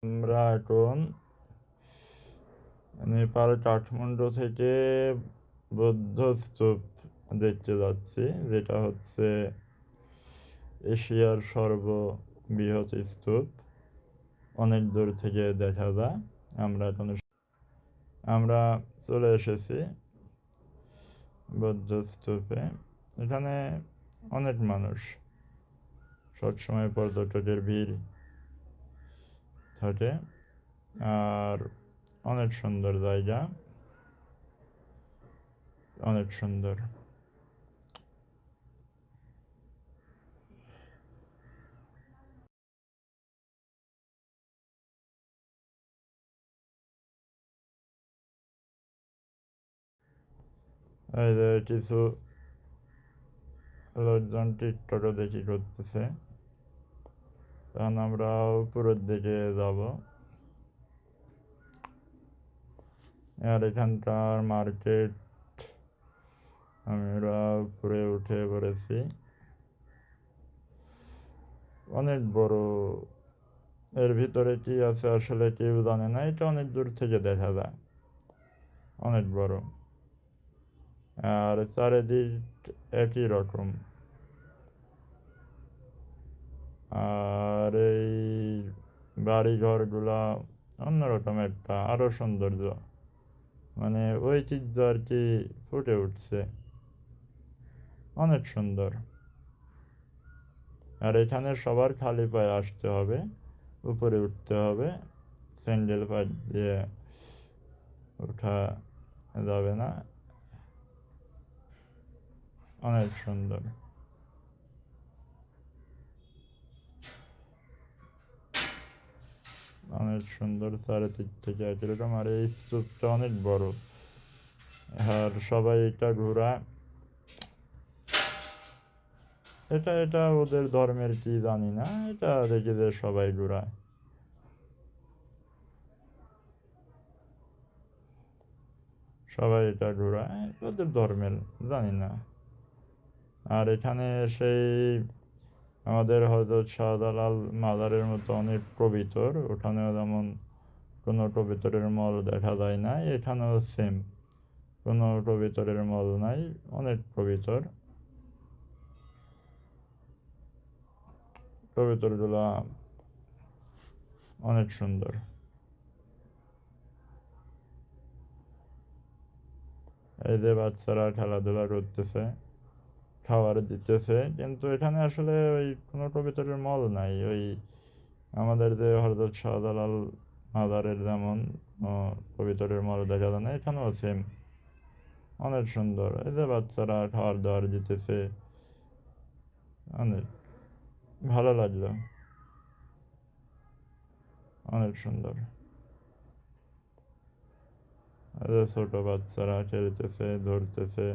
আমরা এখন নেপাল কাঠমান্ডু থেকে বৌদ্ধ স্তূপ দেখতে যাচ্ছি, যেটা হচ্ছে এশিয়ার সর্ববৃহৎ স্তূপ। অনেক দূর থেকে দেখা যায়। আমরা চলে এসেছি বৌদ্ধ স্তূপে। এখানে অনেক মানুষ, সবসময় পর্যটকের ভিড় থাকে, আর অনেক সুন্দর জায়গা, অনেক সুন্দর। এই যে কিছু লোকজন টিকটকও দেখি করতেছে। তখন আমরা উপরের দিকে যাব। আর এখানকার মার্কেট, আমরা উপরে উঠে পড়েছি। অনেক বড়। এর ভিতরে কি আছে আসলে কেউ জানে না, এটা অনেক দূর থেকে দেখা যায়। অনেক বড়। আর চারিদিক একই রকম। আর এই বাড়িঘরগুলা অন্যরকম একটা আরও সৌন্দর্য, মানে ঐতিহ্য আর কি ফুটে উঠছে। অনেক সুন্দর। আর এখানে সবার খালি পায়ে আসতে হবে, উপরে উঠতে হবে, স্যান্ডেল পা দিয়ে ওঠা যাবে না। অনেক সুন্দর। অনেক সুন্দর চারিদিক থেকে একরকম। আর এই স্তূপটা অনেক বড়। আর সবাই এটা ঘোরা, এটা ওদের ধর্মের কি জানি না, এটা দেখি যে সবাই ঘোরায়। সবাই এটা ঘোরায়, ওদের ধর্মের জানি না। আর এখানে সেই আমাদের হযরত শাহজালাল মাজারের মতো অনেক কবিতর, ওখানেও যেমন কোনো কবিতরের মল দেখা যায় না, এখানেও সেম, কোনো কবিতরের মল নাই, অনেক কবিতর। কবিতরগুলা অনেক সুন্দর। এই যে বাচ্চারা খেলাধুলা করতেছে, খাবার দিতেছে, কিন্তু এখানে আসলে ওই কোনো কবিতরের মল নাই। ওই আমাদের যে হযরত শাহজালাল মাজারের যেমন কবিতরের মল দেখা যায় না, এখানেও সেম। অনেক সুন্দর। এই যে বাচ্চারা খাবার দাবার দিতেছে, অনেক ভালো লাগলো। অনেক সুন্দর। এই যে ছোট বাচ্চারা খেলতেছে, ধরতেছে।